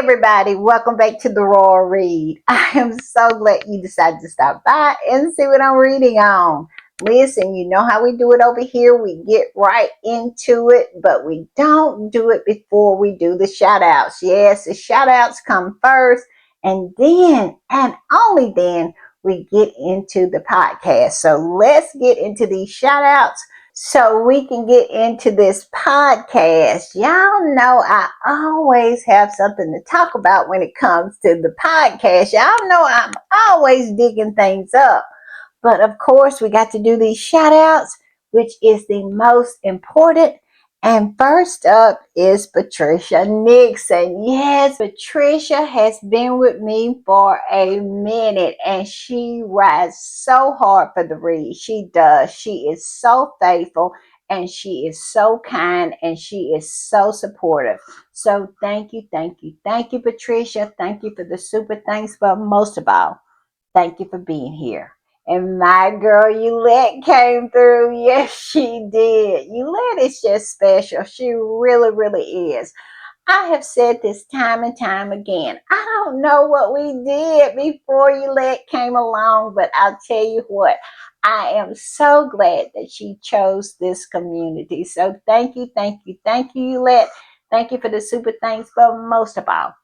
everybody, welcome back to the Royal Read. I am so glad you decided to stop by and see what I'm reading on. Listen, you know how we do it over here. We get right into it, but we don't do it before we do the shout outs. Yes, the shout outs come first, and then, and only then, we get into the podcast. So let's get into these shout outs so we can get into this podcast. Y'all know I always have something to talk about when it comes to the podcast. Y'all know I'm always digging things up. But of course, we got to do these shout outs, which is the most important. And first up is Patricia Nixon. Yes, Patricia has been with me for a minute and she rides so hard for the read. She does. She is so faithful and she is so kind and she is so supportive. So thank you, thank you, Patricia. Thank you for the super thanks, but most of all, thank you for being here. And my girl Eulette came through. Yes, she did. Eulette is just special. She really, really is. I have said this time and time again. I don't know what we did before Eulette came along, but I'll tell you what, I am so glad that she chose this community. So thank you, Eulette. Thank you for the super thanks, but most of all,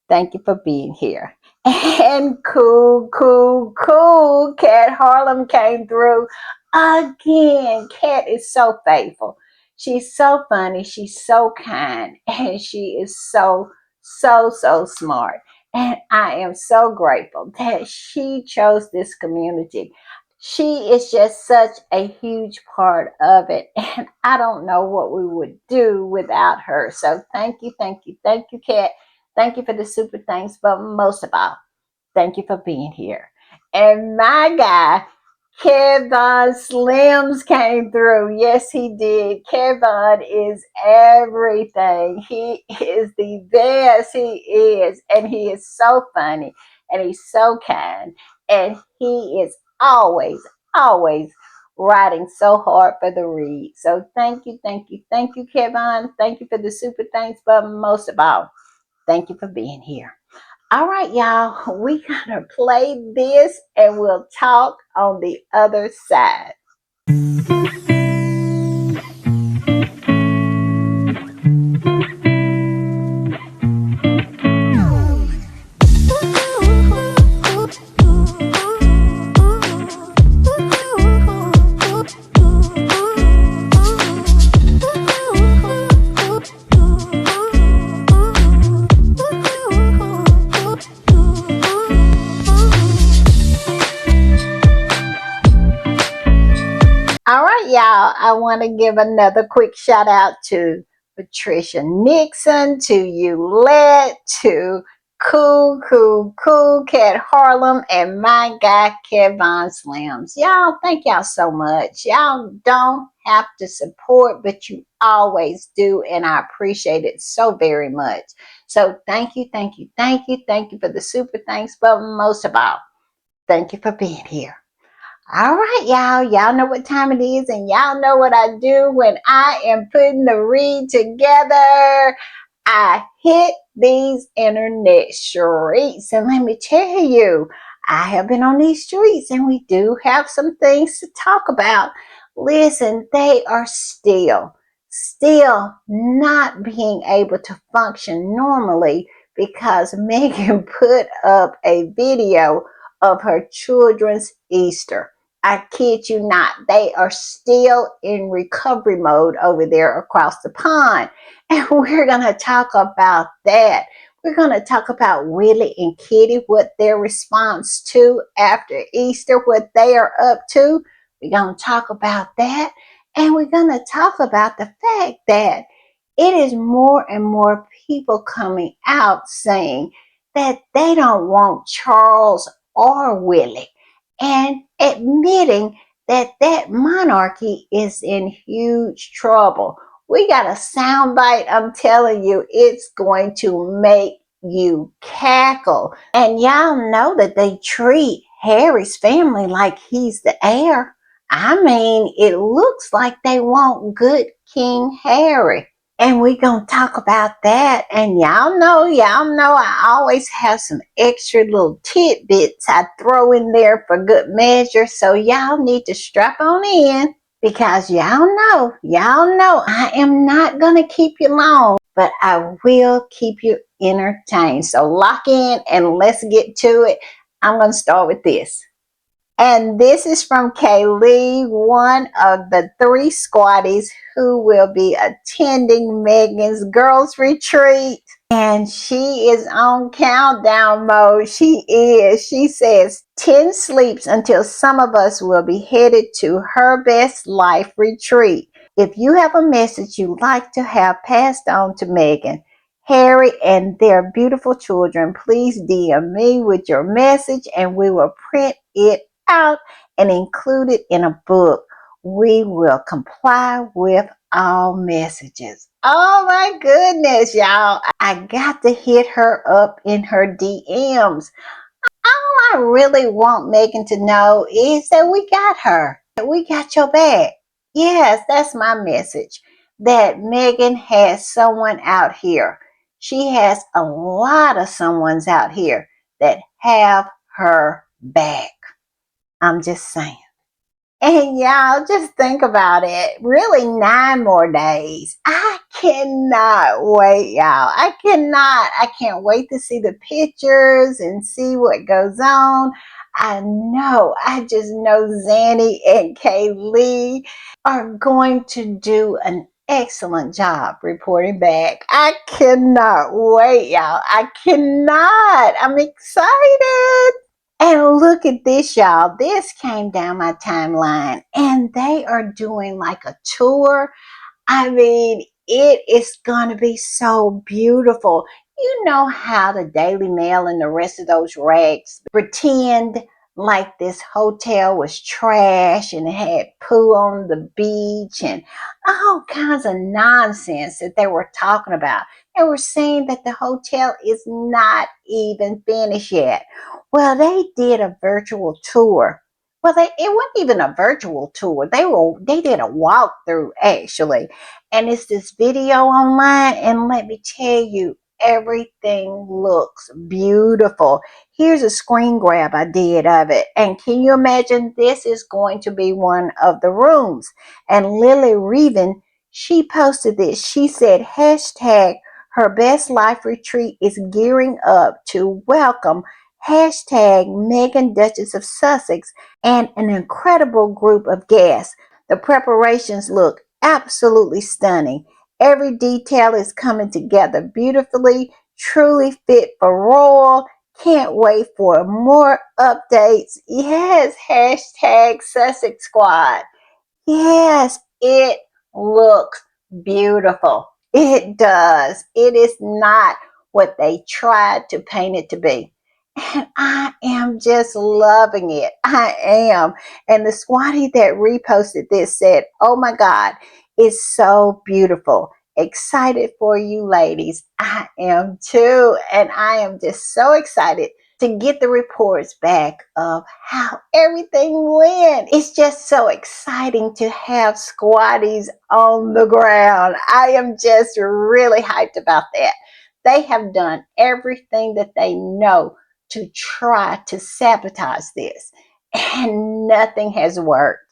thank you for being here. And cool. Cat Harlem came through again. Cat is so faithful. She's so funny. She's so kind. And she is so smart. And I am so grateful that she chose this community. She is just such a huge part of it. And I don't know what we would do without her. So thank you, Cat. Thank you for the super thanks, but most of all, thank you for being here. And my guy, Kevin Slims came through. Yes, he did. Kevin is everything. He is the best. He is. And he is so funny. And he's so kind. And he is always riding so hard for the read. So thank you, Kevin. Thank you for the super thanks, but most of all, thank you for being here. All right, y'all, we gotta play this and we'll talk on the other side. All right, y'all, I want to give another quick shout out to Patricia Nixon, to Eulette, to Cool Cat Harlem, and my guy Kevin Slims. Y'all, thank y'all so much. Y'all don't have to support, but you always do, and I appreciate it so very much. So thank you for the super thanks, but most of all, thank you for being here. All right, y'all. Y'all know what time it is, and y'all know what I do when I am putting the read together. I hit these internet streets, and let me tell you, I have been on these streets, and we do have some things to talk about. Listen, they are still not being able to function normally because Megan put up a video of her children's Easter. I kid you not, they are still in recovery mode over there across the pond. And we're going to talk about that. We're going to talk about Willie and Kitty, what their response to after Easter, what they are up to. We're going to talk about that. And we're going to talk about the fact that it is more and more people coming out saying that they don't want Charles or Willie, and admitting that monarchy is in huge trouble. We got a soundbite, I'm telling you, it's going to make you cackle. And y'all know that they treat Harry's family like he's the heir. I mean, it looks like they want good King Harry. And we're going to talk about that. And y'all know I always have some extra little tidbits I throw in there for good measure. So y'all need to strap on in because y'all know I am not going to keep you long, but I will keep you entertained. So lock in and let's get to it. I'm going to start with this. And this is from Kaylee, one of the 3 squatties who will be attending Megan's girls retreat. And she is on countdown mode. She is. She says 10 sleeps until some of us will be headed to her best life retreat. If you have a message you'd like to have passed on to Megan, Harry, and their beautiful children, please DM me with your message and we will print it out and include it in a book. We will comply with all messages. Oh my goodness, y'all. I got to hit her up in her DMs. All I really want Megan to know is that we got her. We got your back. Yes, that's my message. That Megan has someone out here. She has a lot of someones out here that have her back. I'm just saying. And y'all just think about it. Really 9 more days. I cannot wait, y'all. I cannot. I can't wait to see the pictures and see what goes on. I just know Zanny and Kaylee are going to do an excellent job reporting back. I cannot wait, y'all. I cannot. I'm excited. And look at this, y'all. This came down my timeline, and they are doing like a tour. I mean, it is going to be so beautiful. You know how the Daily Mail and the rest of those rags pretend like this hotel was trash and it had poo on the beach and all kinds of nonsense that they were talking about. They were saying that the hotel is not even finished yet. Well, they did a virtual tour. Well, it wasn't even a virtual tour. They did a walkthrough actually, and it's this video online. And let me tell you, everything looks beautiful. Here's a screen grab I did of it, and can you imagine? This is going to be one of the rooms. And Lily Reven, she posted this. She said, hashtag her best life retreat is gearing up to welcome hashtag Megan Duchess of Sussex and an incredible group of guests. The preparations look absolutely stunning. Every detail is coming together beautifully, truly fit for Royal. Can't wait for more updates. Yes, hashtag Sussex Squad. Yes, it looks beautiful. It does. It is not what they tried to paint it to be. And I am just loving it. I am. And the squatty that reposted this said, oh my God, it's so beautiful. Excited for you ladies. I am too. And I am just so excited to get the reports back of how everything went. It's just so exciting to have squatties on the ground. I am just really hyped about that. They have done everything that they know to try to sabotage this, and nothing has worked.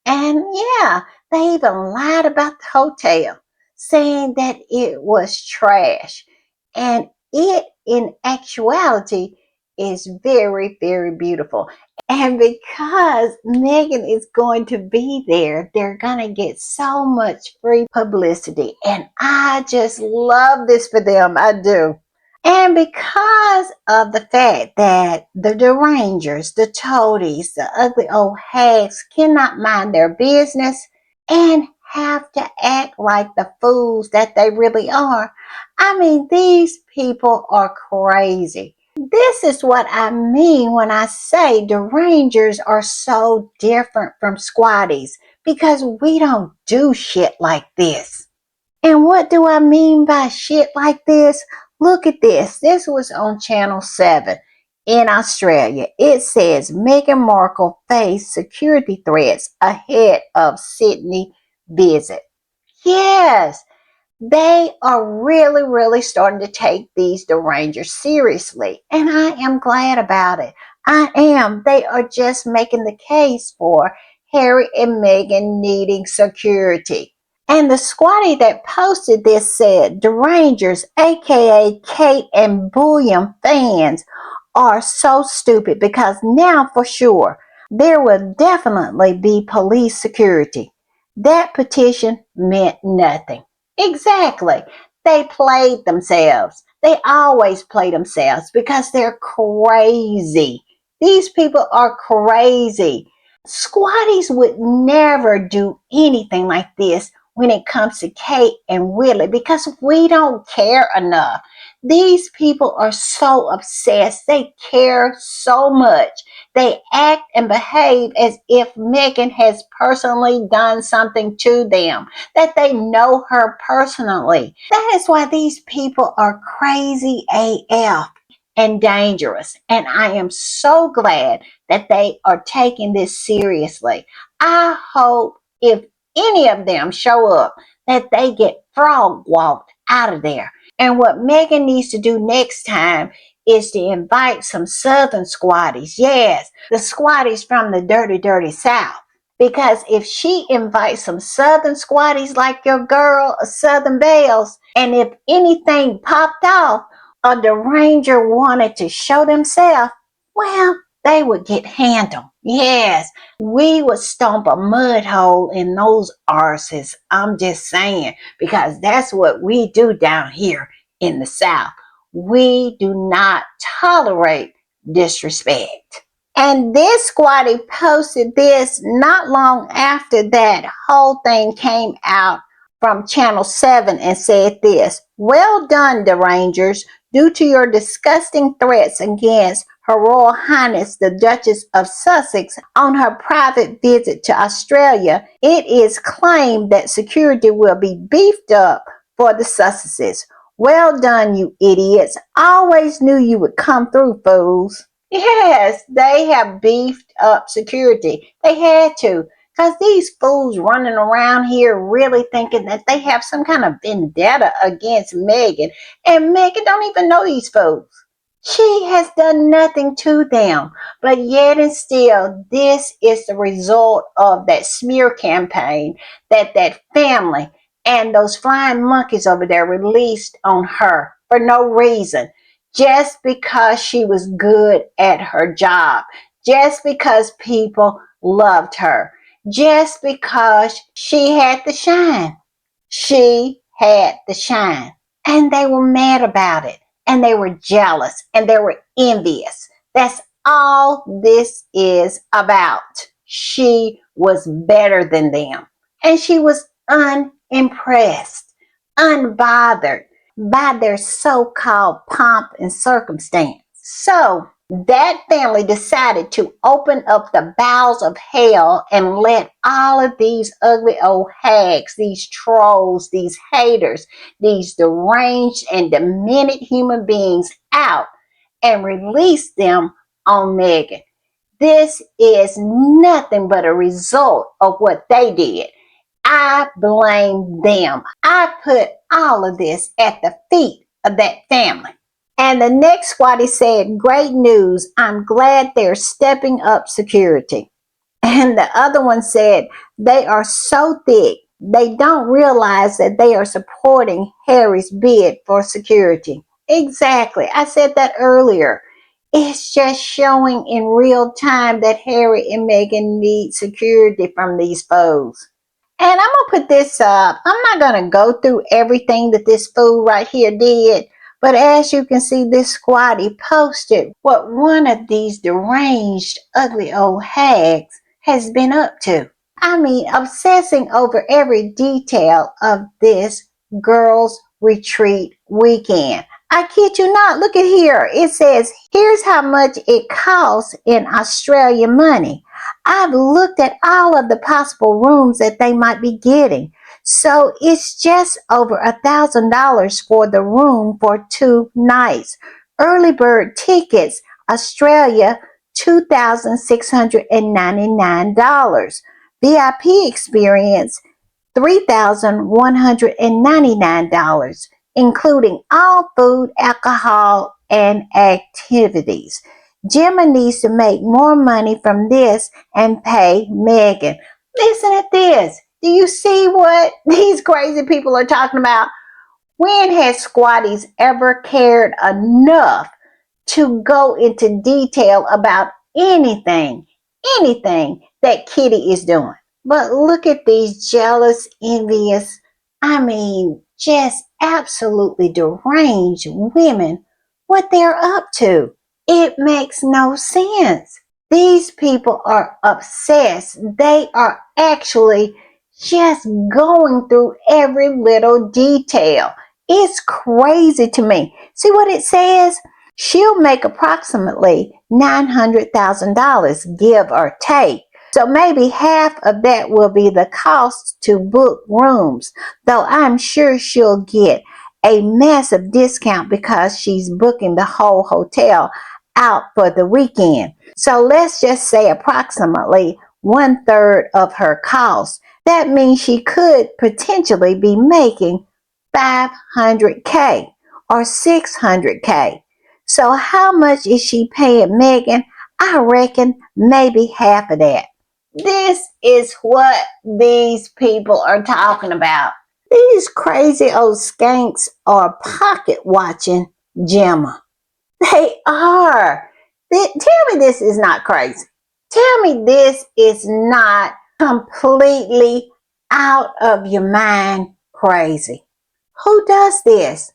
And yeah, they even lied about the hotel, saying that it was trash. And it, in actuality, is very, very beautiful. And because Megan is going to be there, they're going to get so much free publicity. And I just love this for them. I do. And because of the fact that the derangers, the toadies, the ugly old hags cannot mind their business and have to act like the fools that they really are. I mean, these people are crazy. This is what I mean when I say derangers are so different from squatties because we don't do shit like this. And what do I mean by shit like this? Look at this. This was on Channel 7 in Australia. It says Meghan Markle faced security threats ahead of Sydney visit. Yes, They are really, really starting to take these derangers seriously. And I am glad about it. I am. They are just making the case for Harry and Meghan needing security. And the squatty that posted this said, derangers, aka Kate and William fans, are so stupid because now for sure there will definitely be police security. That petition meant nothing. Exactly. They played themselves. They always play themselves because they're crazy. These people are crazy. Squatties would never do anything like this when it comes to Kate and Willie because we don't care enough. These people are so obsessed. They care so much. They act and behave as if Meghan has personally done something to them, that they know her personally. That is why these people are crazy AF and dangerous. And I am so glad that they are taking this seriously. I hope if any of them show up that they get frog walked out of there. And what Meghan needs to do next time is to invite some Southern squatties. Yes, the squatties from the dirty, dirty South. Because if she invites some Southern squatties like your girl, Southern Bells, and if anything popped off, or the ranger wanted to show themselves, well, they would get handled. Yes, we would stomp a mud hole in those arses. I'm just saying, because that's what we do down here in the South. We do not tolerate disrespect. And this squatty posted this not long after that whole thing came out from Channel 7 and said this: well done, derangers. Due to your disgusting threats against Her Royal Highness the Duchess of Sussex on her private visit to Australia, it is claimed that security will be beefed up for the Sussexes. Well done, you idiots. I always knew you would come through, fools. Yes, they have beefed up security. They had to. Because these fools running around here really thinking that they have some kind of vendetta against Meghan. And Meghan don't even know these fools. She has done nothing to them. But yet and still, this is the result of that smear campaign that that family and those flying monkeys over there released on her for no reason. Just because she was good at her job. Just because people loved her. Just because she had the shine. She had the shine. And they were mad about it. And they were jealous. And they were envious. That's all this is about. She was better than them. And she was unimpressed, unbothered by their so-called pomp and circumstance. So that family decided to open up the bowels of hell and let all of these ugly old hags, these trolls, these haters, these deranged and demented human beings out and release them on Meghan. This is nothing but a result of what they did. I blame them. I put all of this at the feet of that family. And the next squatty said, great news. I'm glad they're stepping up security. And the other one said, they are so thick, they don't realize that they are supporting Harry's bid for security. Exactly. I said that earlier. It's just showing in real time that Harry and Meghan need security from these foes. And I'm going to put this up. I'm not going to go through everything that this fool right here did. But as you can see, this squatty posted what one of these deranged, ugly old hags has been up to. I mean, obsessing over every detail of this girls' retreat weekend. I kid you not. Look at here. It says, here's how much it costs in Australian money. I've looked at all of the possible rooms that they might be getting. So it's just over $1,000 for the room for 2 nights. Early bird tickets, Australia, $2,699. VIP experience, $3,199, including all food, alcohol, and activities. Gemma needs to make more money from this and pay Megan. Listen at this. Do you see what these crazy people are talking about? When has Squatties ever cared enough to go into detail about anything that Kitty is doing? But look at these jealous, envious, just absolutely deranged women, what they're up to. It makes no sense. These people are obsessed. They are actually just going through every little detail. It's crazy to me. See what it says? She'll make approximately $900,000, give or take. So maybe half of that will be the cost to book rooms, though I'm sure she'll get a massive discount because she's booking the whole hotel out for the weekend. So let's just say approximately 1/3 of her cost. That means she could potentially be making 500K or 600K. So how much is she paying Megan? I reckon maybe half of that. This is what these people are talking about. These crazy old skanks are pocket watching Gemma. They are. Tell me this is not crazy. Tell me this is not completely out of your mind crazy. Who does this?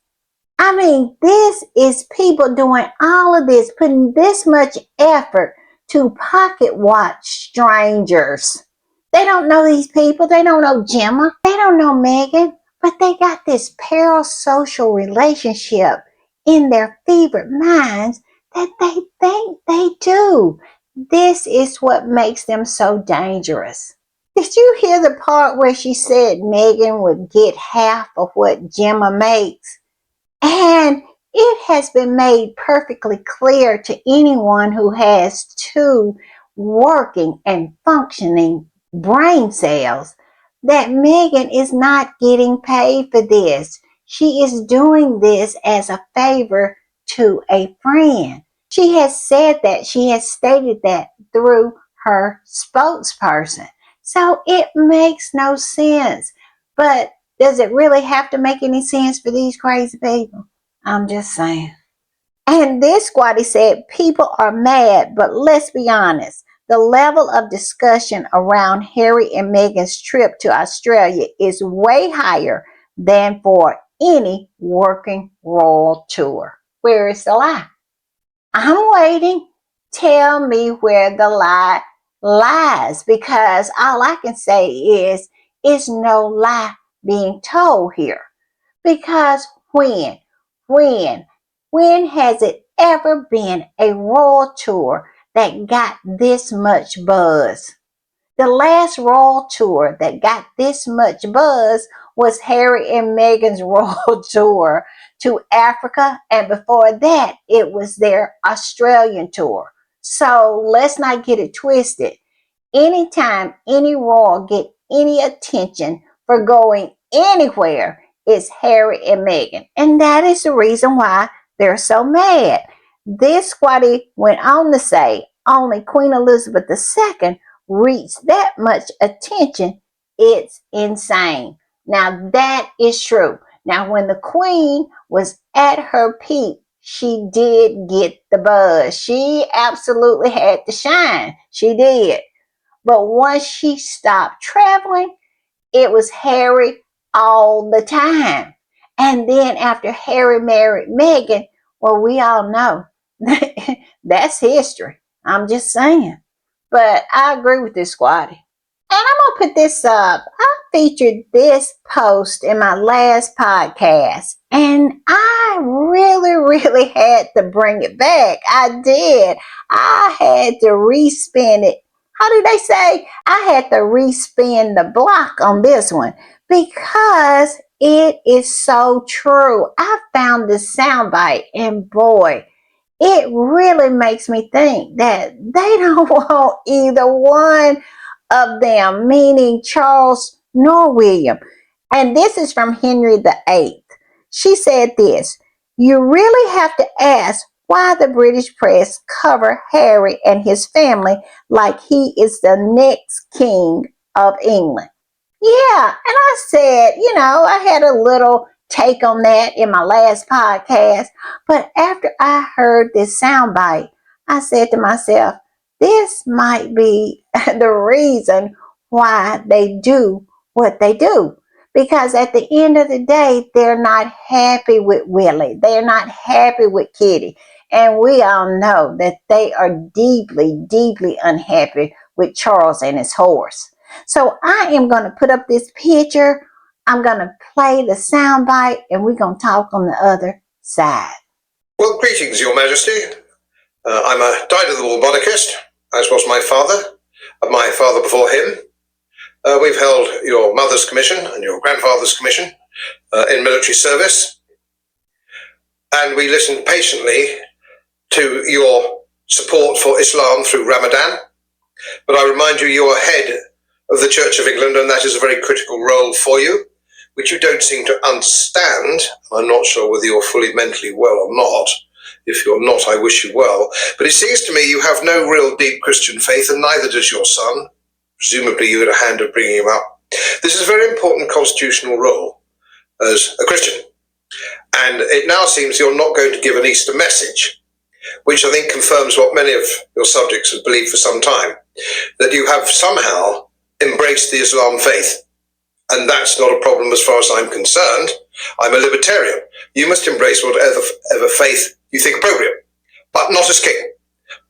This is people doing all of this, putting this much effort to pocket watch strangers. They don't know these people. They don't know Gemma. They don't know Megan, but they got this parasocial relationship in their fevered minds that they think they do. This is what makes them so dangerous. Did you hear the part where she said Megan would get half of what Gemma makes? And it has been made perfectly clear to anyone who has two working and functioning brain cells that Megan is not getting paid for this. She is doing this as a favor to a friend. She has said that, she has stated that through her spokesperson. So it makes no sense. But does it really have to make any sense for these crazy people? I'm just saying. And this squatty said, people are mad, but let's be honest. The level of discussion around Harry and Meghan's trip to Australia is way higher than for any working royal tour. Where is the lie? I'm waiting. Tell me where the lie lies, because all I can say is it's no lie being told here. Because when, when has it ever been a royal tour that got this much buzz? The last royal tour that got this much buzz was Harry and Meghan's royal tour to Africa, and before that, it was their Australian tour. So let's not get it twisted. Anytime any royal get any attention for going anywhere, it's Harry and Meghan. And that is the reason why they're so mad. This squatty went on to say only Queen Elizabeth II reached that much attention. It's insane. Now that is true. Now when the Queen was at her peak, she did get the buzz. She absolutely had to shine. She did. But once she stopped traveling, it was Harry all the time. And then after Harry married Meghan, well, we all know that's history. I'm just saying. But I agree with this squatty. And I'm going to put this up. I featured this post in my last podcast. And I really had to bring it back. I did. I had to respin it. How do they say? I had to respin the block on this one because it is so true. I found this soundbite, and boy, it really makes me think that they don't want either one of them, meaning Charles, nor William. And this is from Henry VIII. She said this: you really have to ask why the British press cover Harry and his family like he is the next king of England. Yeah, and I said, I had a little take on that in my last podcast, but after I heard this soundbite, I said to myself, this might be the reason why they do what they do. Because at the end of the day, they're not happy with Willie. They're not happy with Kitty. And we all know that they are deeply, deeply unhappy with Charles and his horse. So I am going to put up this picture. I'm going to play the soundbite, and we're going to talk on the other side. Well, greetings, Your Majesty. I'm a dyed-in-the-wool monarchist, as was my father, and my father before him. We've held your mother's commission and your grandfather's commission in military service, and we listened patiently to your support for Islam through Ramadan. But I remind you, you are head of the Church of England, and that is a very critical role for you, which you don't seem to understand. I'm not sure whether you're fully mentally well or not. If you're not, I wish you well. But it seems to me you have no real deep Christian faith, and neither does your son. Presumably you had a hand of bringing him up. This is a very important constitutional role as a Christian. And it now seems you're not going to give an Easter message, which I think confirms what many of your subjects have believed for some time, that you have somehow embraced the Islam faith. And that's not a problem as far as I'm concerned. I'm a libertarian. You must embrace whatever faith you think appropriate, but not as king.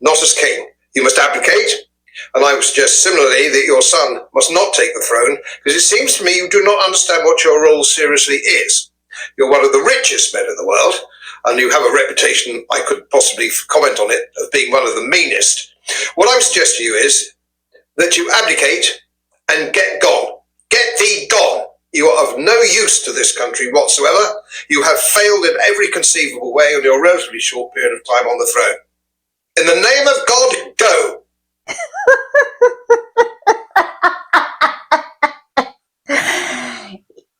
Not as king. You must abdicate, and I would suggest similarly that your son must not take the throne, because it seems to me you do not understand what your role seriously is. You're one of the richest men in the world, and you have a reputation, I could possibly comment on it, of being one of the meanest. What I would suggest to you is that you abdicate and get gone. Get thee gone. You are of no use to this country whatsoever. You have failed in every conceivable way in your relatively short period of time on the throne. In the name of God, go.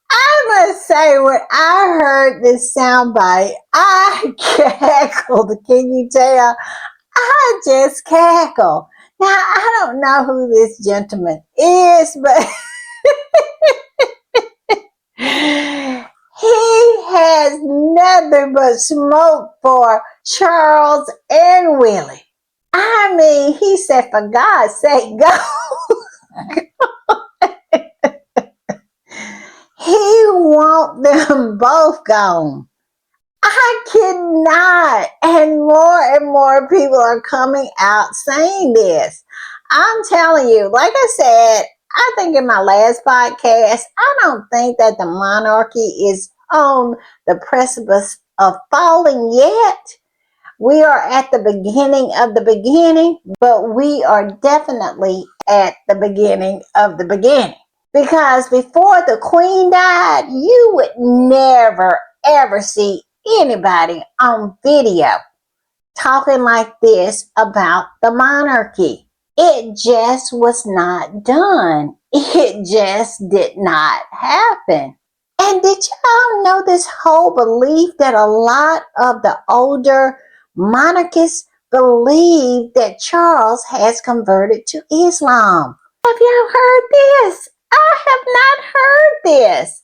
I must say, when I heard this soundbite, I cackled. Can you tell? I just cackled. Now, I don't know who this gentleman is, but he has nothing but smoke for Charles and Willie. I mean, he said, for God's sake, go. He want them both gone. I cannot. And more people are coming out saying this. I'm telling you, like I said, I think in my last podcast, I don't think that the monarchy is on the precipice of falling yet. We are at the beginning of the beginning, but we are definitely at the beginning of the beginning. Because before the Queen died, you would never, ever see anybody on video talking like this about the monarchy. It just was not done. It just did not happen. And did y'all know this whole belief that a lot of the older monarchists believe that Charles has converted to Islam? Have y'all heard this? I have not heard this.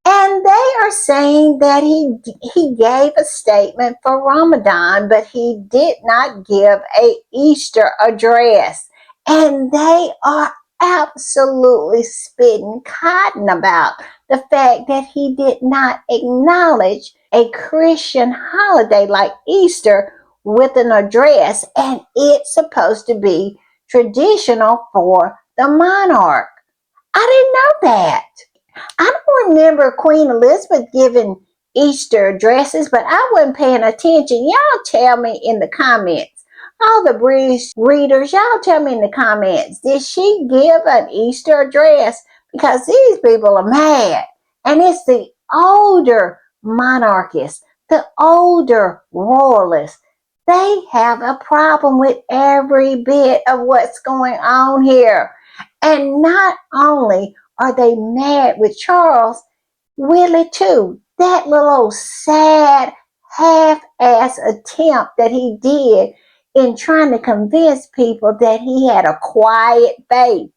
And they are saying that he gave a statement for Ramadan, but he did not give a Easter address. And they are absolutely spitting cotton about the fact that he did not acknowledge a Christian holiday like Easter with an address, and it's supposed to be traditional for the monarch. I didn't know that. I don't remember Queen Elizabeth giving Easter addresses, but I wasn't paying attention. Y'all tell me in the comments. All the British readers, y'all tell me in the comments. Did she give an Easter address? Because these people are mad. And it's the older monarchists, the older royalists. They have a problem with every bit of what's going on here. And not only are they mad with Charles? Willie too. That little sad half-ass attempt that he did in trying to convince people that he had a quiet faith.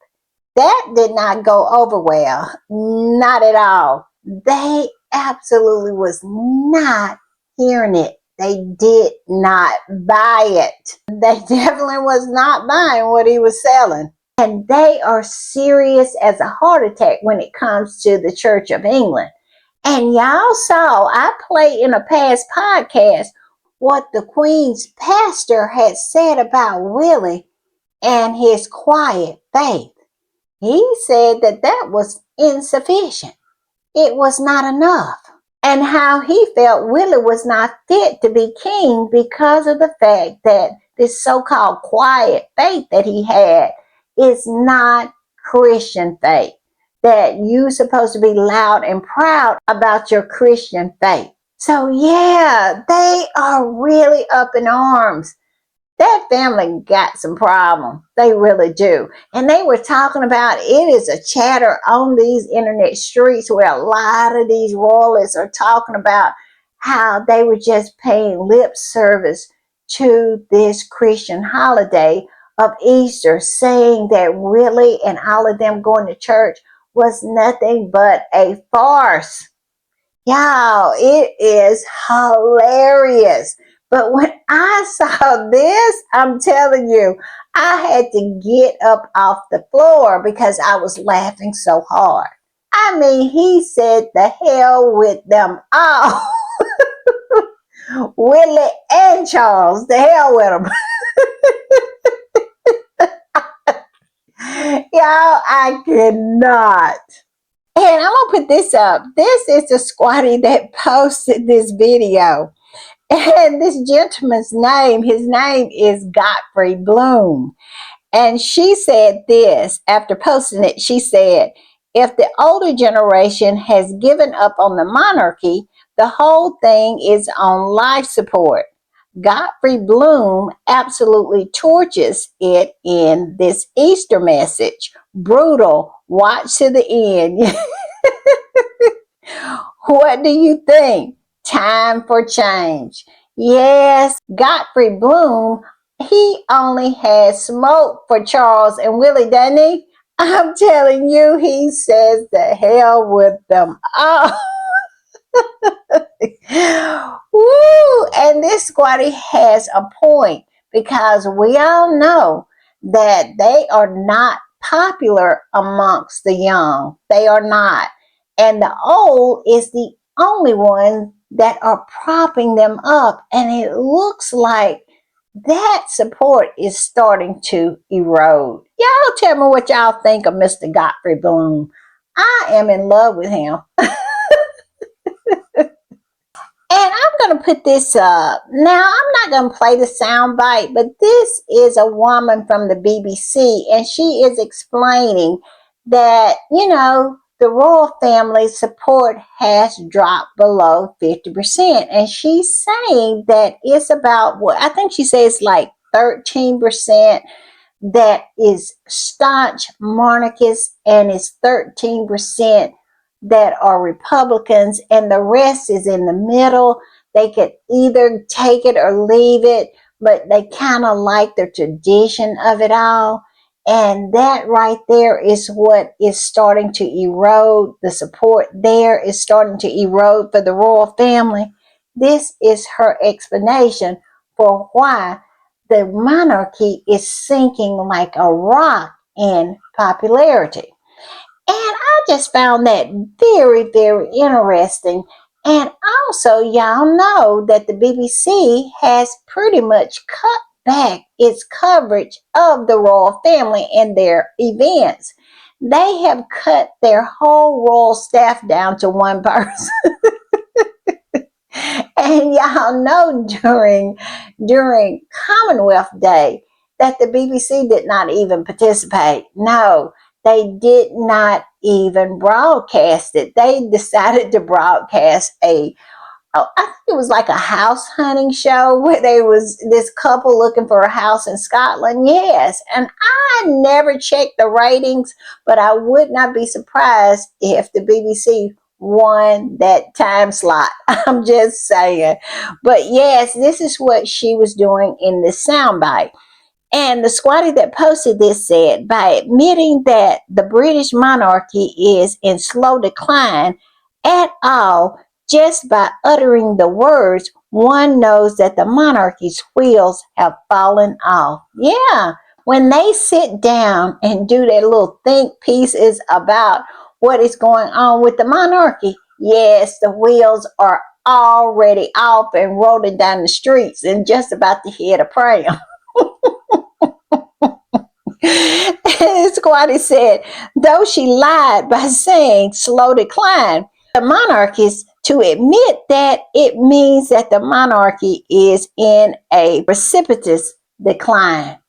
That did not go over well. Not at all. They absolutely was not hearing it. They did not buy it. They definitely was not buying what he was selling. And they are serious as a heart attack when it comes to the Church of England. And y'all saw, I played in a past podcast what the Queen's pastor had said about Willie and his quiet faith. He said that that was insufficient. It was not enough. And how he felt Willie was not fit to be king because of the fact that this so-called quiet faith that he had is not Christian faith. That you're supposed to be loud and proud about your Christian faith. So yeah, they are really up in arms. That family got some problems. They really do. And they were talking about it is a chatter on these internet streets where a lot of these royalists are talking about how they were just paying lip service to this Christian holiday of Easter, saying that Willie and all of them going to church was nothing but a farce. Y'all, it is hilarious. But when I saw this, I'm telling you, I had to get up off the floor because I was laughing so hard. I mean, he said the hell with them all. Willie and Charles, the hell with them. Y'all, I cannot. And I'm going to put this up. This is the squatty that posted this video. And this gentleman's name, his name is Godfrey Bloom. And she said this, after posting it, she said, if the older generation has given up on the monarchy, the whole thing is on life support. Godfrey Bloom absolutely torches it in this Easter message. Brutal. Watch to the end. What do you think? Time for change. Yes, Godfrey Bloom, he only has smoke for Charles and Willie, doesn't he? I'm telling you, he says the hell with them all. Woo! And this squatty has a point because we all know that they are not popular amongst the young. They are not. And the old is the only one that are propping them up. And it looks like that support is starting to erode. Y'all tell me what y'all think of Mr. Godfrey Bloom. I am in love with him. And I'm going to put this up. Now, I'm not going to play the sound bite, but this is a woman from the BBC, and she is explaining that, the royal family support has dropped below 50%. And she's saying that it's about, I think she says like 13% that is staunch monarchists, and it's 13% that are Republicans, and the rest is in the middle. They could either take it or leave it, but they kind of like the tradition of it all. And that right there is what is starting to erode. The support there is starting to erode for the royal family. This is her explanation for why the monarchy is sinking like a rock in popularity. And I just found that very, very interesting. And also, y'all know that the BBC has pretty much cut back its coverage of the royal family and their events. They have cut their whole royal staff down to one person. And y'all know during Commonwealth Day that the BBC did not even participate. No, they did not even broadcast it. They decided to broadcast a oh, I think it was like a house hunting show where there was this couple looking for a house in Scotland. Yes, and I never checked the ratings, but I would not be surprised if the BBC won that time slot. I'm just saying. But yes, this is what she was doing in this soundbite. And the squatty that posted this said, by admitting that the British monarchy is in slow decline at all, just by uttering the words, one knows that the monarchy's wheels have fallen off. Yeah, when they sit down and do their little think pieces about what is going on with the monarchy, yes, the wheels are already off and rolling down the streets and just about to hit a pram. Squatty said, though she lied by saying slow decline, the monarchist to admit that it means that the monarchy is in a precipitous decline.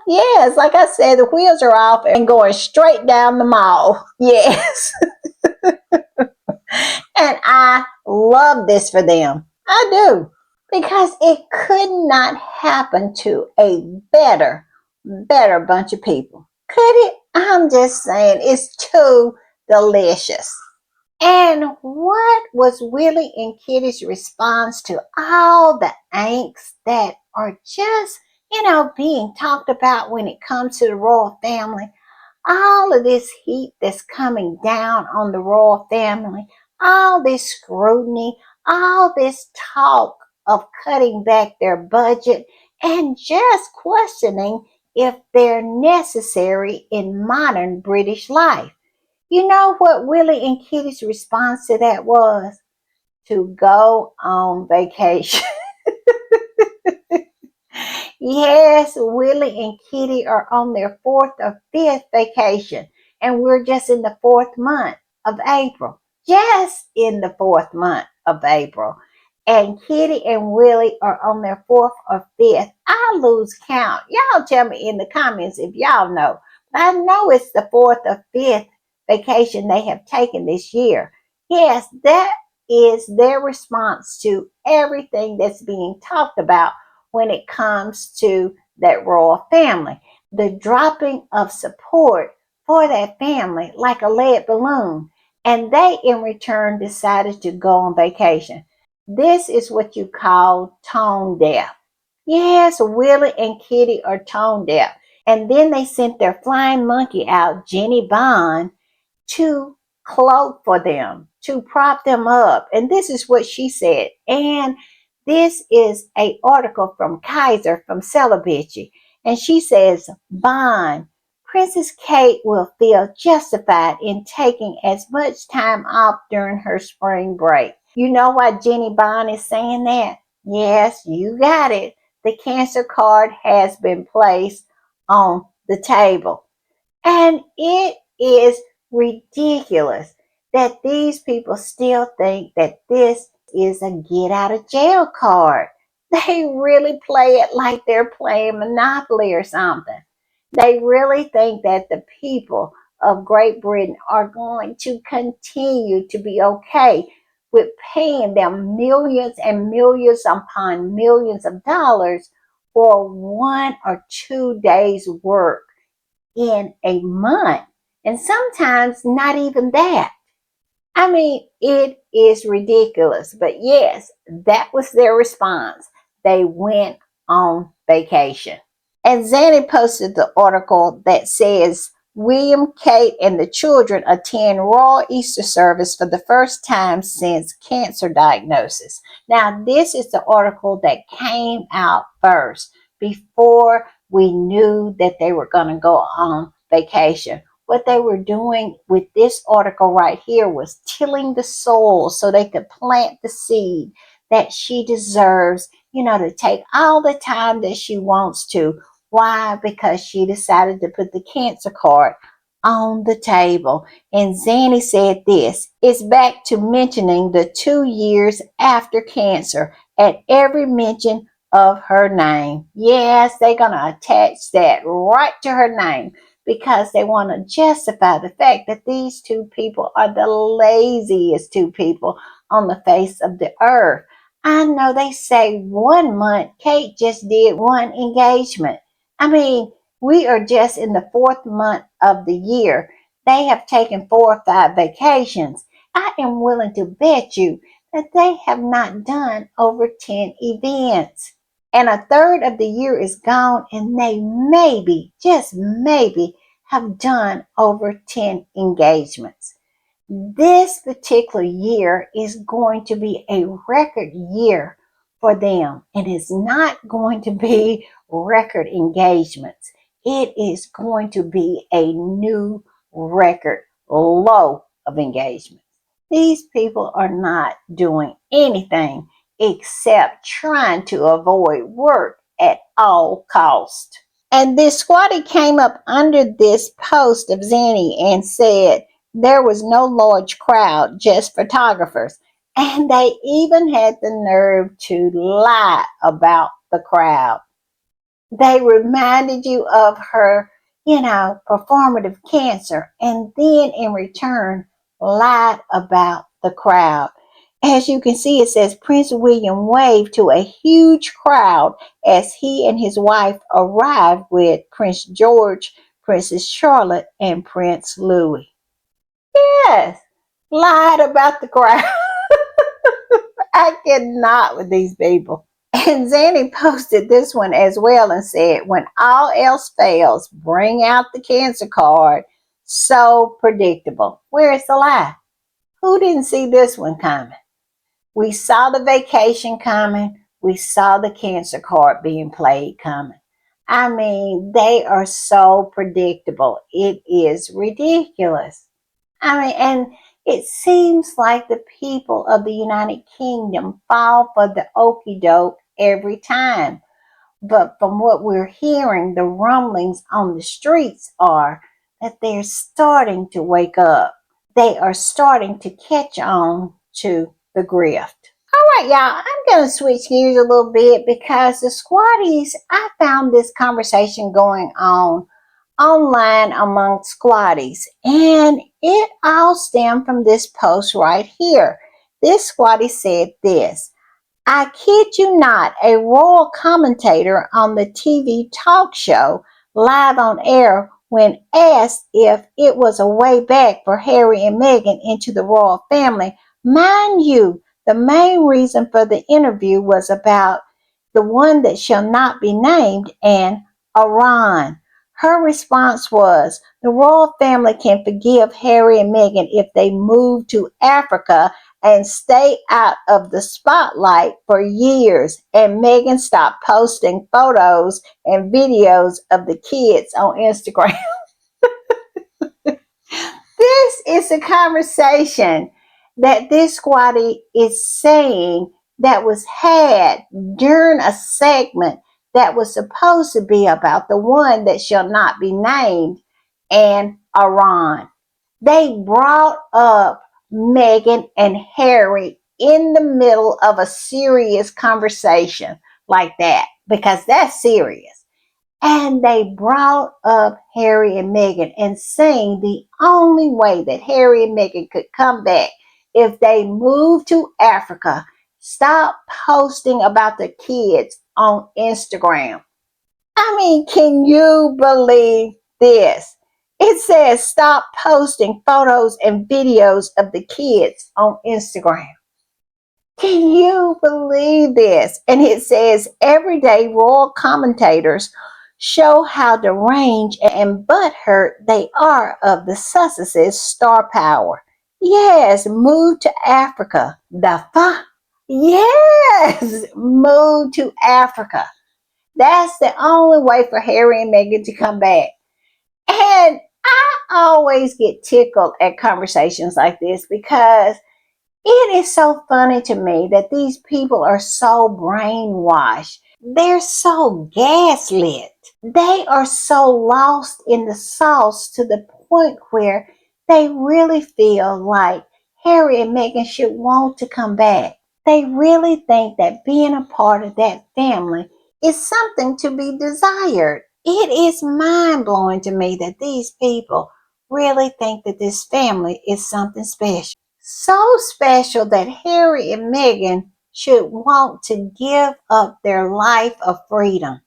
Yes, like I said, the wheels are off and going straight down the mall. Yes. And I love this for them. I do. Because it could not happen to a better bunch of people. Could it? I'm just saying, it's too delicious. And what was Willie and Kitty's response to all the angst that are just, being talked about when it comes to the royal family? All of this heat that's coming down on the royal family, all this scrutiny, all this talk of cutting back their budget and just questioning if they're necessary in modern British life. You know what Willie and Kitty's response to that was? To go on vacation. Yes, Willie and Kitty are on their fourth or fifth vacation, and we're just in the fourth month of April. Just in the fourth month of April. And Kitty and Willie are on their fourth or fifth. I lose count. Y'all tell me in the comments if y'all know. But I know it's the fourth or fifth vacation they have taken this year. Yes, that is their response to everything that's being talked about when it comes to that royal family. The dropping of support for that family like a lead balloon. And they, in return, decided to go on vacation. This is what you call tone deaf. Yes, Willie and Kitty are tone deaf. And then they sent their flying monkey out, Jenny Bond, to cloak for them, to prop them up. And this is what she said. And this is a article from Kaiser from Celebrity. And she says, Bond, Princess Kate will feel justified in taking as much time off during her spring break. You know why Jenny Bond is saying that? Yes, you got it. The cancer card has been placed on the table. And it is ridiculous that these people still think that this is a get out of jail card. They really play it like they're playing Monopoly or something. They really think that the people of Great Britain are going to continue to be okay with paying them millions and millions upon millions of dollars for 1 or 2 days' work in a month, and sometimes not even that. I mean, it is ridiculous. But yes, that was their response. They went on vacation. And Zanny posted the article that says William, Kate, and the children attend Royal Easter service for the first time since cancer diagnosis. Now, this is the article that came out first before we knew that they were going to go on vacation. What they were doing with this article right here was tilling the soil so they could plant the seed that she deserves, to take all the time that she wants to. Why? Because she decided to put the cancer card on the table. And Zanny said this, it's back to mentioning the 2 years after cancer at every mention of her name. Yes, they're going to attach that right to her name. because they want to justify the fact that these two people are the laziest two people on the face of the earth. I know they say 1 month, Kate just did one engagement. I mean, we are just in the fourth month of the year. They have taken 4 or 5 vacations. I am willing to bet you that they have not done over 10 events. And a third of the year is gone, and they maybe, just maybe, have done over 10 engagements. This particular year is going to be a record year for them, and it's not going to be record engagements. It is going to be a new record low of engagements. These people are not doing anything except trying to avoid work at all cost. And this squatty came up under this post of Zanny and said there was no large crowd, just photographers. And they even had the nerve to lie about the crowd. They reminded you of her, performative cancer, and then in return lied about the crowd. As you can see, it says Prince William waved to a huge crowd as he and his wife arrived with Prince George, Princess Charlotte, and Prince Louis. Yes, lied about the crowd. I cannot with these people. And Zanny posted this one as well and said, when all else fails, bring out the cancer card. So predictable. Where is the lie? Who didn't see this one coming? We saw the vacation coming. We saw the cancer card being played coming. I mean, they are so predictable. It is ridiculous. I mean, and it seems like the people of the United Kingdom fall for the okey doke every time. But from what we're hearing, the rumblings on the streets are that they're starting to wake up. They are starting to catch on to the grift. All right, y'all, I'm going to switch gears a little bit because the squatties, I found this conversation going on online among squatties, and it all stemmed from this post right here. This squatty said this: I kid you not, a royal commentator on the TV talk show live on air when asked if it was a way back for Harry and Meghan into the royal family. Mind you, the main reason for the interview was about the one that shall not be named and Iran. Her response was, the royal family can forgive Harry and Meghan if they move to Africa and stay out of the spotlight for years, and Meghan stopped posting photos and videos of the kids on Instagram. This is a conversation that this squatty is saying that was had during a segment that was supposed to be about the one that shall not be named and Iran. They brought up Meghan and Harry in the middle of a serious conversation like that, because that's serious. And they brought up Harry and Meghan and saying the only way that Harry and Meghan could come back if they moved to Africa, stop posting about the kids on Instagram. I mean, can you believe this? It says stop posting photos and videos of the kids on Instagram. Can you believe this? And it says everyday royal commentators show how deranged and butthurt they are of the Sussexes' star power. Yes, move to Africa. The fuck? Yes, move to Africa. That's the only way for Harry and Meghan to come back. And I always get tickled at conversations like this because it is so funny to me that these people are so brainwashed. They're so gaslit. They are so lost in the sauce to the point where they really feel like Harry and Meghan should want to come back. They really think that being a part of that family is something to be desired. It is mind-blowing to me that these people really think that this family is something special. So special that Harry and Meghan should want to give up their life of freedom,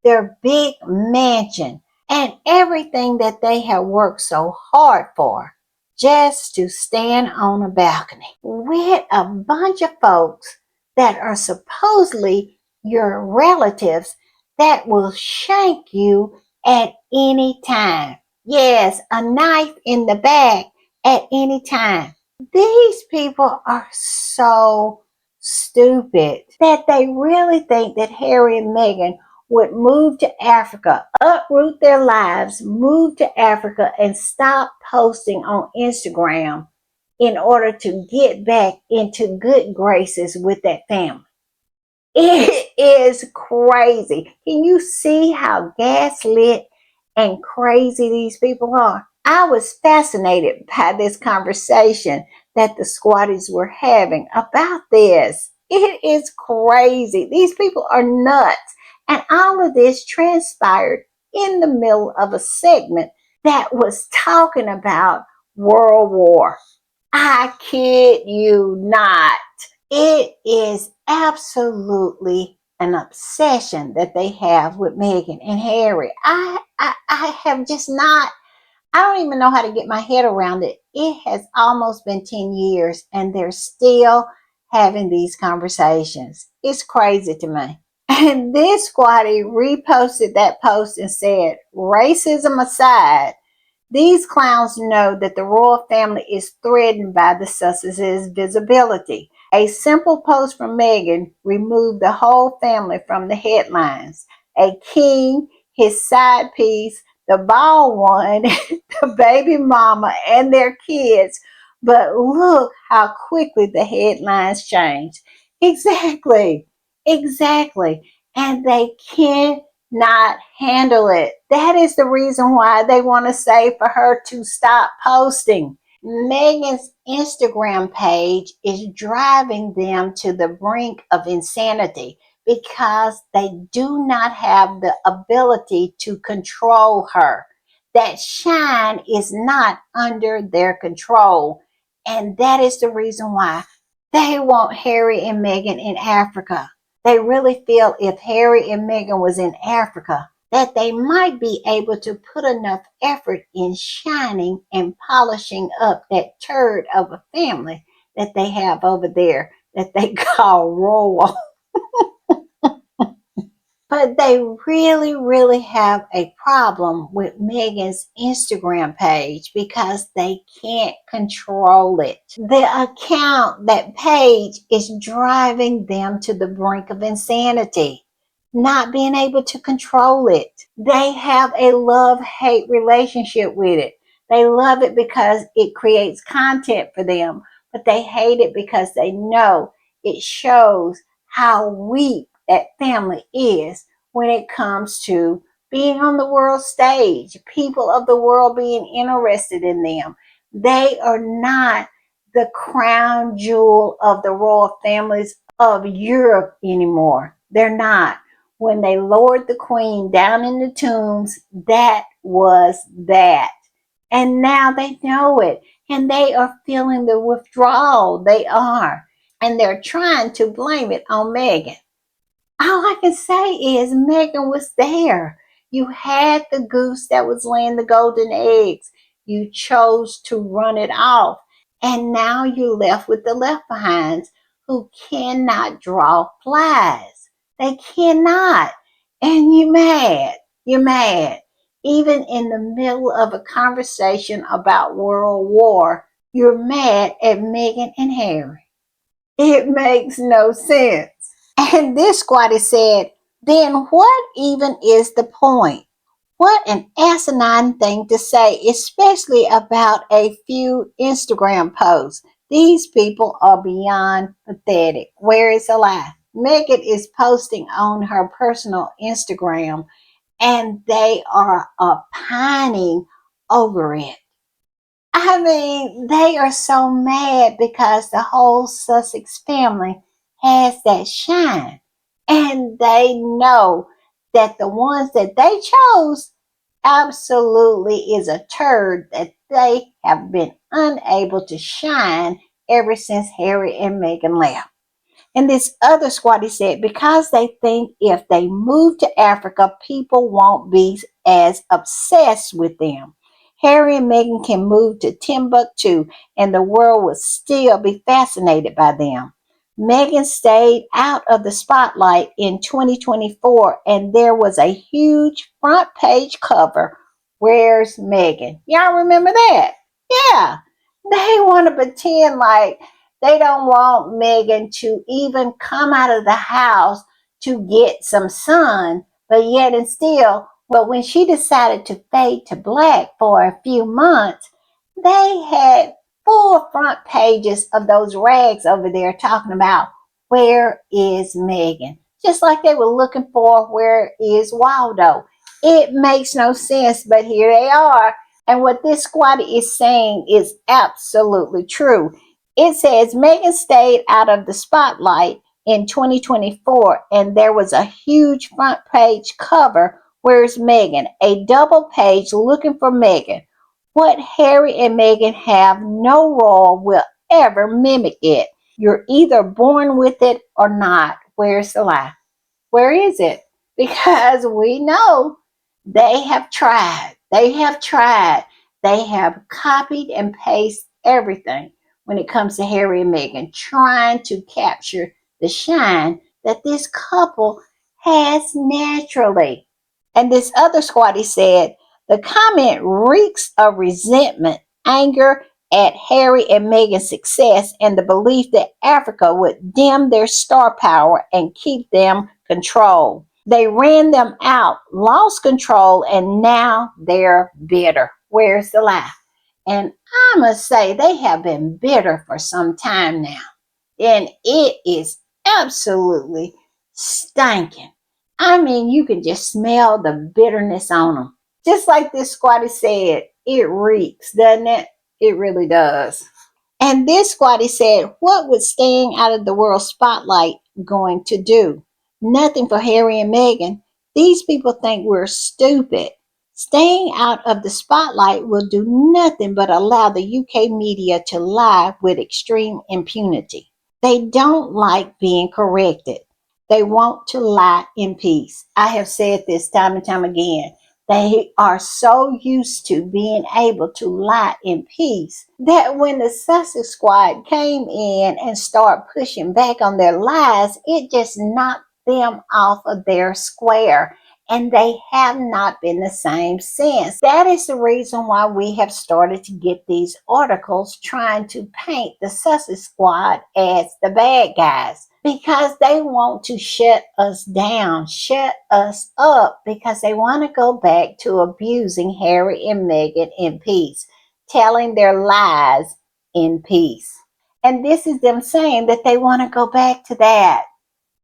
their big mansion, and everything that they have worked so hard for, just to stand on a balcony with a bunch of folks that are supposedly your relatives that will shank you at any time. Yes, a knife in the back at any time. These people are so stupid that they really think that Harry and Meghan would move to Africa, uproot their lives, move to Africa, and stop posting on Instagram in order to get back into good graces with that family. It is crazy. Can you see how gaslit and crazy these people are? I was fascinated by this conversation that the squatties were having about this. It is crazy. These people are nuts. And all of this transpired in the middle of a segment that was talking about World War. I kid you not. It is absolutely an obsession that they have with Meghan and Harry. I have just not, I don't even know how to get my head around it. It has almost been 10 years and they're still having these conversations. It's crazy to me. And this squatty reposted that post and said, racism aside, these clowns know that the royal family is threatened by the Sussexes' visibility. A simple post from Meghan removed the whole family from the headlines. A king, his side piece, the bald one, the baby mama, and their kids. But look how quickly the headlines changed. Exactly. Exactly. And they cannot handle it. That is the reason why they want to say for her to stop posting. Meghan's Instagram page is driving them to the brink of insanity because they do not have the ability to control her. That shine is not under their control. And that is the reason why they want Harry and Meghan in Africa. They really feel if Harry and Meghan was in Africa, that they might be able to put enough effort in shining and polishing up that turd of a family that they have over there that they call royal. But they really, really have a problem with Megan's Instagram page because they can't control it. The account, that page, is driving them to the brink of insanity, not being able to control it. They have a love hate relationship with it. They love it because it creates content for them, but they hate it because they know it shows how weak that family is when it comes to being on the world stage, people of the world being interested in them. They are not the crown jewel of the royal families of Europe anymore. They're not. When they lowered the queen down in the tombs, that was that. And now they know it. And they are feeling the withdrawal. They are. And they're trying to blame it on Meghan. All I can say is Megan was there. You had the goose that was laying the golden eggs. You chose to run it off. And now you're left with the left behinds who cannot draw flies. They cannot. And you're mad. You're mad. Even in the middle of a conversation about World War, you're mad at Meghan and Harry. It makes no sense. And this squatty said, then what even is the point? What an asinine thing to say, especially about a few Instagram posts. These people are beyond pathetic. Where is the lie? Megan is posting on her personal Instagram and they are opining over it. I mean, they are so mad because the whole Sussex family has that shine. And they know that the ones that they chose absolutely is a turd that they have been unable to shine ever since Harry and Meghan left. And this other squatty said because they think if they move to Africa, people won't be as obsessed with them. Harry and Meghan can move to Timbuktu and the world will still be fascinated by them. Meghan stayed out of the spotlight in 2024 and there was a huge front page cover. Where's Meghan? Y'all remember that? Yeah. They want to pretend like they don't want Meghan to even come out of the house to get some sun, but yet and still, well, when she decided to fade to black for a few months, they had full front pages of those rags over there talking about where is Meghan? Just like they were looking for where is Waldo. It makes no sense, but here they are. And what this squatter is saying is absolutely true. It says Meghan stayed out of the spotlight in 2024, and there was a huge front page cover. Where's Meghan? A double page looking for Meghan. What Harry and Meghan have, no royal will ever mimic it. You're either born with it or not. Where's the lie? Where is it? Because we know they have tried. They have tried. They have copied and pasted everything when it comes to Harry and Meghan, trying to capture the shine that this couple has naturally. And this other squatty said, the comment reeks of resentment, anger at Harry and Meghan's success, and the belief that Africa would dim their star power and keep them controlled. They ran them out, lost control, and now they're bitter. Where's the lie? And I must say, they have been bitter for some time now. And it is absolutely stinking. I mean, you can just smell the bitterness on them. Just like this squatty said, it reeks, doesn't it? It really does. And this squatty said, what would staying out of the world spotlight going to do? Nothing for Harry and Meghan. These people think we're stupid. Staying out of the spotlight will do nothing but allow the UK media to lie with extreme impunity. They don't like being corrected. They want to lie in peace. I have said this time and time again. They are so used to being able to lie in peace that when the Sussex Squad came in and started pushing back on their lies, it just knocked them off of their square. And they have not been the same since. That is the reason why we have started to get these articles trying to paint the Sussex Squad as the bad guys. Because they want to shut us down, shut us up, because they want to go back to abusing Harry and Meghan in peace, telling their lies in peace. And this is them saying that they want to go back to that.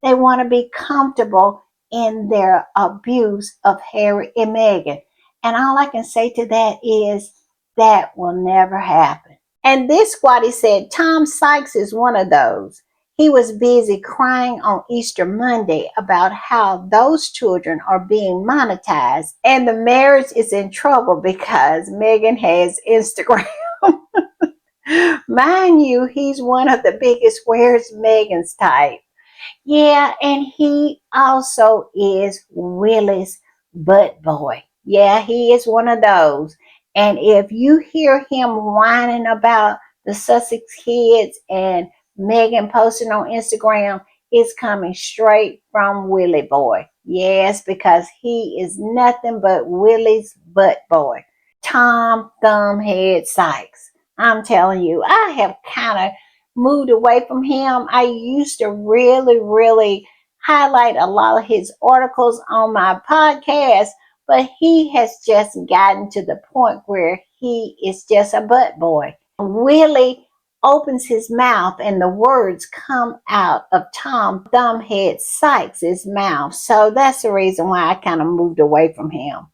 They want to be comfortable in their abuse of Harry and Meghan. And all I can say to that is that will never happen. And this squatty said Tom Sykes is one of those. He was busy crying on Easter Monday about how those children are being monetized and the marriage is in trouble because Meghan has Instagram. Mind you, he's one of the biggest Where's Meghan's type. Yeah, and he also is Willie's butt boy. Yeah, he is one of those. And if you hear him whining about the Sussex kids and Megan posting on Instagram, it's coming straight from Willie boy. Yes, because he is nothing but Willie's butt boy. Tom Thumbhead Sykes. I'm telling you, I have kind of moved away from him. I used to really highlight a lot of his articles on my podcast, but he has just gotten to the point where he is just a butt boy. Willie opens his mouth and the words come out of Tom Thumbhead Sykes' mouth. So that's the reason why I kind of moved away from him.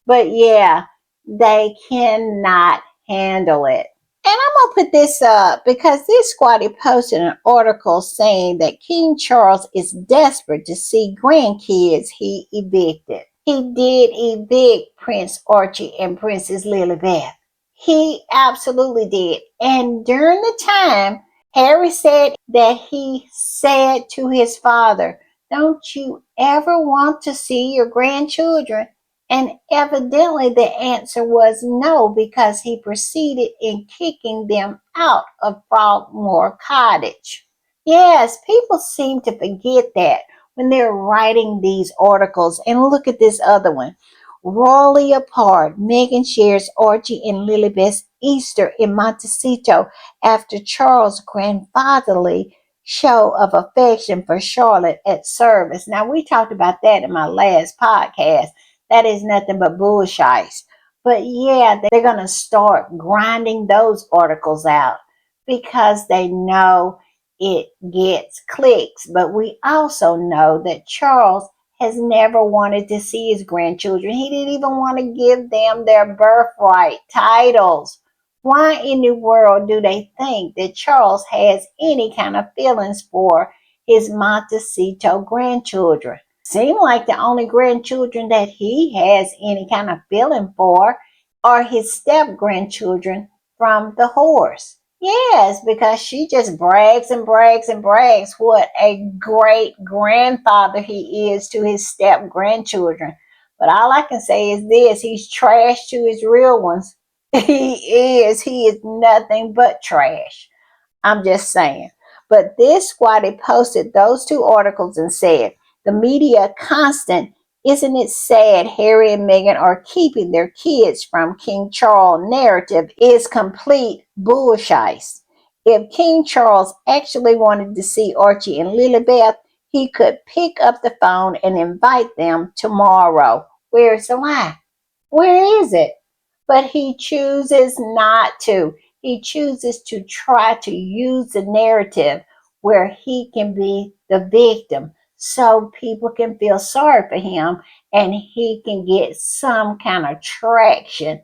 But yeah, they cannot handle it. And I'm going to put this up because this squatty posted an article saying that King Charles is desperate to see grandkids he evicted. He did evict Prince Archie and Princess Lilibeth. He absolutely did. And during the time, Harry said that he said to his father, "Don't you ever want to see your grandchildren?" And evidently the answer was no, because he proceeded in kicking them out of Frogmore Cottage. Yes, people seem to forget that when they're writing these articles. And look at this other one. Royally apart, Meghan shares Archie and Lilibeth's Easter in Montecito after Charles' grandfatherly show of affection for Charlotte at service. Now, we talked about that in my last podcast. That is nothing but bullshit. But yeah, they're going to start grinding those articles out because they know it gets clicks. But we also know that Charles has never wanted to see his grandchildren. He didn't even want to give them their birthright titles. Why in the world do they think that Charles has any kind of feelings for his Montecito grandchildren? Seem like the only grandchildren that he has any kind of feeling for are his step grandchildren from the horse. Yes, because she just brags and brags and brags what a great grandfather he is to his step grandchildren. But all I can say is this: he's trash to his real ones. He is. He is nothing but trash. I'm just saying. But this squatty posted those two articles and said, "The media constant, isn't it sad Harry and Meghan are keeping their kids from King Charles narrative is complete bullshit. If King Charles actually wanted to see Archie and Lilibeth, he could pick up the phone and invite them tomorrow. Where's the lie? Where is it?" But he chooses not to. He chooses to try to use the narrative where he can be the victim so people can feel sorry for him and he can get some kind of traction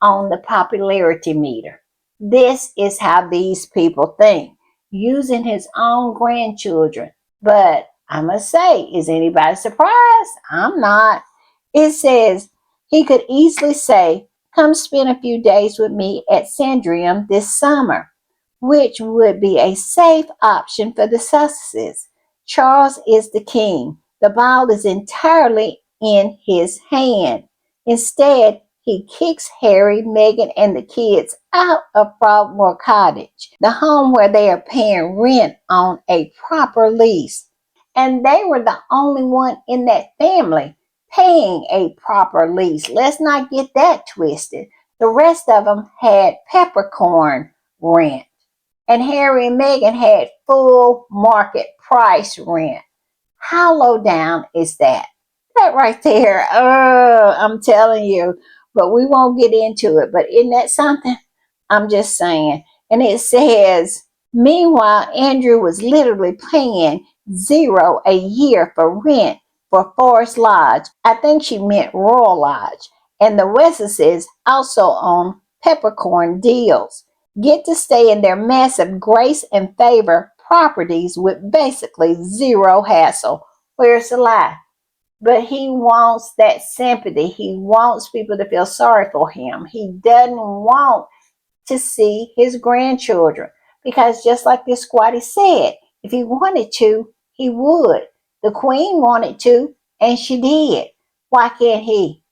on the popularity meter. This is how these people think, using his own grandchildren. But I must say, is anybody surprised? I'm not. It says he could easily say, "Come spend a few days with me at Sandringham this summer," which would be a safe option for the Sussexes. Charles is the king. The ball is entirely in his hand. Instead, he kicks Harry, Meghan, and the kids out of Frogmore Cottage, the home where they are paying rent on a proper lease. And they were the only one in that family paying a proper lease. Let's not get that twisted. The rest of them had peppercorn rent. And Harry and Meghan had full market price rent. How low down is that? That right there, I'm telling you. But we won't get into it. But isn't that something? I'm just saying. And it says, meanwhile, Andrew was literally paying zero a year for rent for Forest Lodge. I think she meant Royal Lodge. And the Wesseses also own peppercorn deals. Get to stay in their massive grace and favor properties with basically zero hassle. Where's the lie? But he wants that sympathy. He wants people to feel sorry for him. He doesn't want to see his grandchildren. Because just like this squatty said, if he wanted to, he would. The queen wanted to, and she did. Why can't he?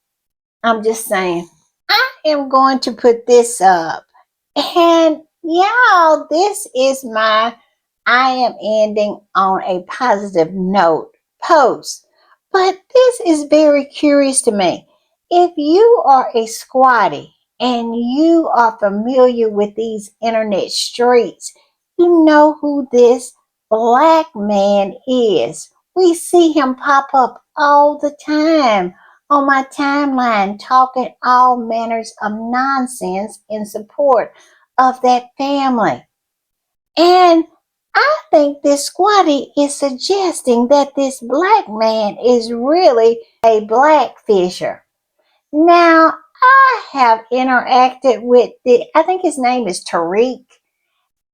I'm just saying. I am going to put this up. And y'all, this is my I am ending on a positive note post. But this is very curious to me. If you are a squatty and you are familiar with these internet streets, you know who this black man is. We see him pop up all the time on my timeline talking all manners of nonsense in support of that family. And I think this squatty is suggesting that this black man is really a black fisher. Now, I have interacted with I think his name is Tariq.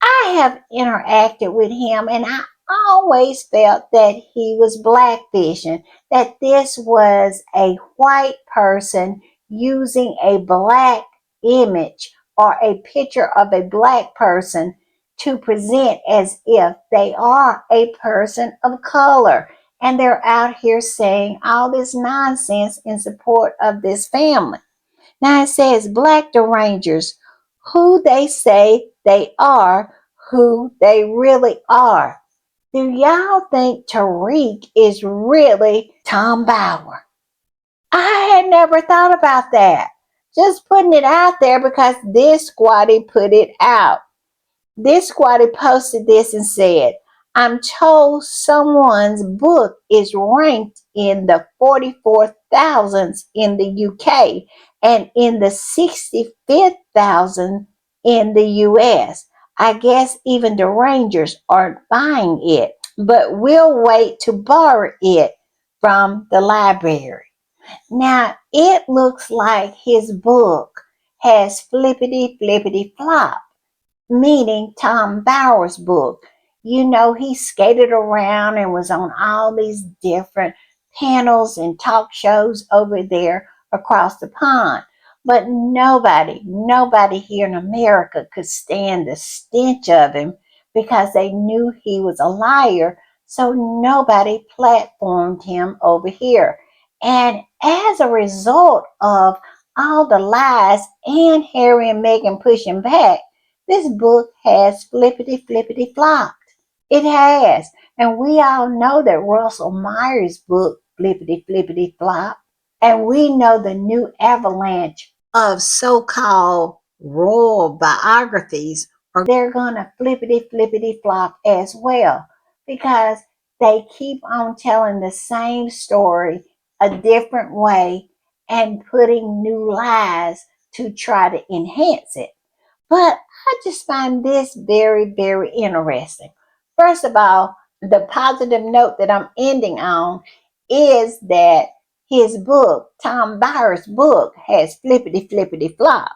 I have interacted with him, and I always felt that he was blackfishing, that this was a white person using a black image or a picture of a black person to present as if they are a person of color. And they're out here saying all this nonsense in support of this family. Now it says black derangers, who they say they are, who they really are. Do y'all think Tariq is really Tom Bauer? I had never thought about that. Just putting it out there because this squatty put it out. This squatty posted this and said, I'm told someone's book is ranked in the 44th thousands in the UK and in the 65th thousand in the US. I guess even the Rangers aren't buying it, but we'll wait to borrow it from the library. Now, it looks like his book has flippity flippity flop, meaning Tom Bauer's book. You know, he skated around and was on all these different panels and talk shows over there across the pond. But nobody here in America could stand the stench of him because they knew he was a liar. So nobody platformed him over here. And as a result of all the lies and Harry and Meghan pushing back, this book has flippity flippity flopped. It has. And we all know that Russell Myers' book flippity flippity flop. And we know the new avalanche of so-called royal biographies they're gonna flippity flippity flop as well because they keep on telling the same story a different way and putting new lies to try to enhance it. But I just find this very, very interesting. First of all, the positive note that I'm ending on is that his book, Tom Byers' book, has flippity flippity flop.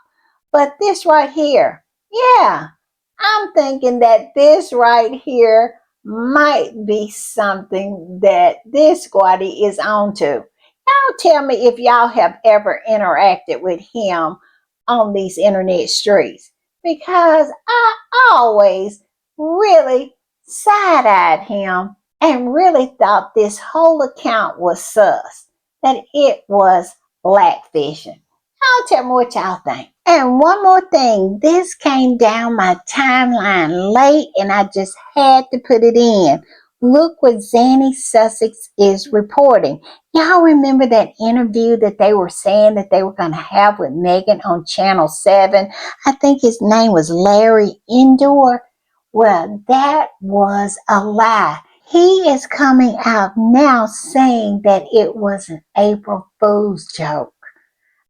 But this right here, yeah, I'm thinking that this right here might be something that this squatty is onto. Y'all tell me if y'all have ever interacted with him on these internet streets because I always really side eyed him and really thought this whole account was sus, that it was blackfishing. Y'all tell me what y'all think. And one more thing, this came down my timeline late and I just had to put it in. Look what Zanny Sussex is reporting. Y'all remember that interview that they were saying that they were going to have with Megan on Channel 7? I think his name was Larry Endor. Well, that was a lie. He is coming out now saying that it was an April Fool's joke.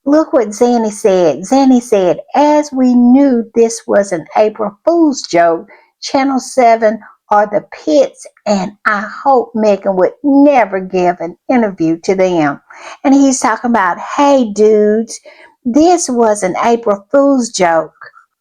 Look what Zanny said. Zanny said, as we knew this was an April Fool's joke, Channel 7 are the pits, and I hope Megan would never give an interview to them. And he's talking about, hey dudes, this was an April Fool's joke.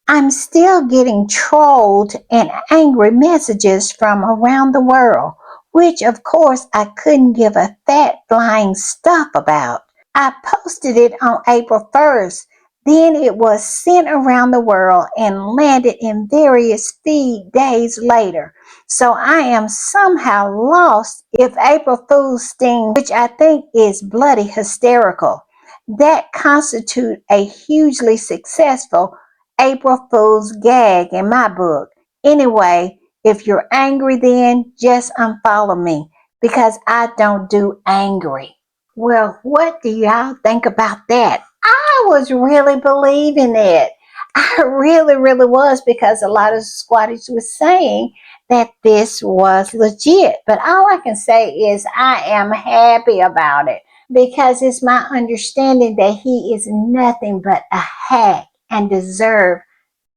I'm still getting trolled and angry messages from around the world, which of course I couldn't give a fat flying stuff about. I posted it on April 1st. Then it was sent around the world and landed in various feed days later. So I am somehow lost if April Fool's sting, which I think is bloody hysterical. That constitute a hugely successful April Fool's gag in my book. Anyway, if you're angry then just unfollow me because I don't do angry. Well, what do y'all think about that? I was really believing it. I really, really was because a lot of squatties were saying that this was legit. But all I can say is I am happy about it because it's my understanding that he is nothing but a hack and deserves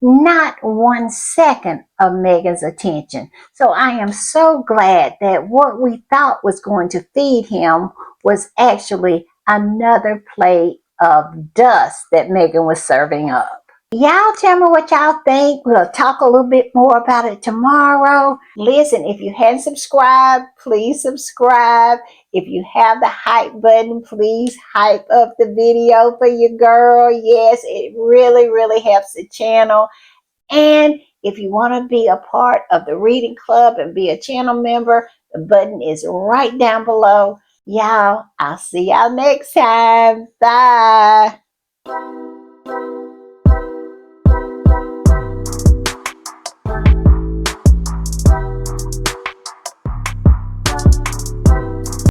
not 1 second of Megan's attention. So I am so glad that what we thought was going to feed him was actually another plate of dust that Megan was serving up. Y'all tell me what y'all think. We'll talk a little bit more about it tomorrow. Listen, if you hadn't subscribed, please subscribe. If you have the hype button, please hype up the video for your girl. Yes, it really, really helps the channel. And if you want to be a part of the reading club and be a channel member, the button is right down below. Y'all, I'll see y'all next time. Bye.